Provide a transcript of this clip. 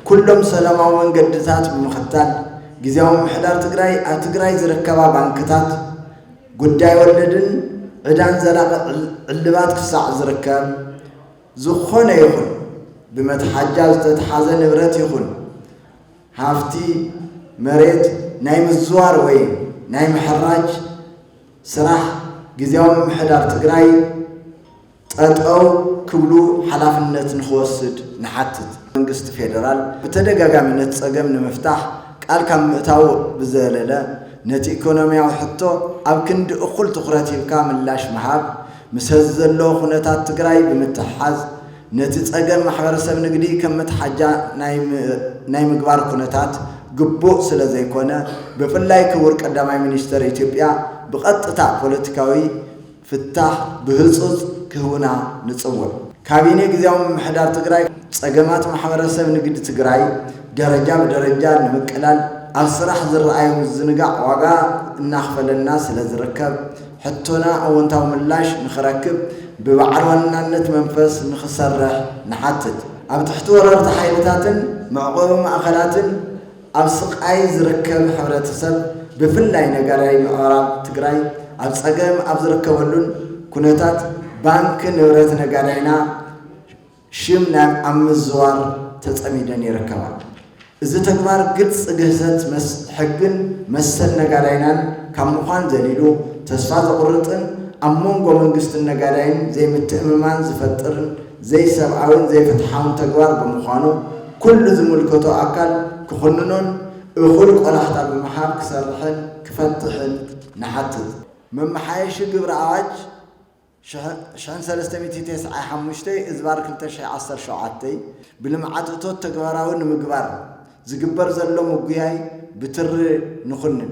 كلهم سلاماو መንገድታት بمختال ጊዜያዊ ምሕዳር ትግራይ ዝርከባ ባንክታት ጉዳይ ወለድን ዕዳን ዘላቕ ዕልባት ክሳዕ ዝርከብ ዝኾነ ይኹን ብመትሓጃ ዝተተሓዘ ንብረት ይኹን ሃፍቲ መሬት ናይ ምዝዋር ወይ ናይ ምሕራጅ ስራሕ ጊዜያዊ ምሕዳር ትግራይ ጠጠው ክብሉ ሓላፍነት ንኽወስድ ንሓትት መንግስት ፌደራል ብተደጋጋሚነት ጸገም ንምፍታሕ ቃል ካብ ምእታው ብዘለለ ነቲ ኢኮኖሚያዊ ሕቶ ኣብ ክንዲ እኹል ትኹረት ይብካ ምላሽ መሃብ ምስ ዘሎ ኩነታት ትግራይ ብምትሓዝ ነቲ ጸገም ማሕበረሰብ ንግዲ ከም መትሓጃ ናይ ምግባር ኩነታት ግቡእ ስለ ዘይኮነ ብፍላይ ክቡር ቀዳማይ ሚኒስትር ኢትዮጵያ ብቐጥታ ፖለቲካዊ ፍታሕ ብህጹጽ ክህቡና ንጽውዕ ካቢኔ ጊዜያዊ ምሕዳር ትግራይ ጸገማት ማሕበረሰብ ንግዲ ትግራይ ደረጃ በደረጃ ንምቅላል ኣብ ስራሕ ዝረኣዩ ዝንጋዕ ዋጋ እናኽፈለና ስለ ዝርከብ ሕቶና ኣወንታዊ ምላሽ ንኽረክብ ብበዓል ዋናነት መንፈስ ንኽሰርሕ ንሓትት ኣብ ትሕቲ ወረርቲ ሓይልታትን መዕቆቢ ማእኸላትን ኣብ ስቃይ ዝርከብ ሕብረተሰብ ብፍላይ ነጋዳይ ምዕራብ ትግራይ ኣብ ጸገም ኣብ ዝርከበሉን ኩነታት ባንክ ንብረት ነጋዳይና ሽም ናብ ኣምዝዋር ተጸሚደን ይርከባ እዚ ተግባር ግልጽ ግህሰት ሕግን መሰል ነጋዳይናን ካብ ምዃን ዘሊሉ ተስፋ ዘቁርጥን ኣብ መንጎ መንግስትን ነጋዳይን ዘይምትእምማን ዝፈጥርን ዘይሰብኣውን ዘይፍትሓውን ተግባር ብምዃኑ ኩሉ ዝምልከቶ ኣካል ክኹንኖን እኹል ቆላሕታ ብምሓብ ክሰርሕን ክፈትሕን ንሓትት መመሓየሺ ግብሪ ኣዋጅ 1395 እዝባር 2017 ብልምዓት እቶት ተግባራዊ ንምግባር ዝግበር ዘሎ ምጉያይ ብትሪ ንኹንን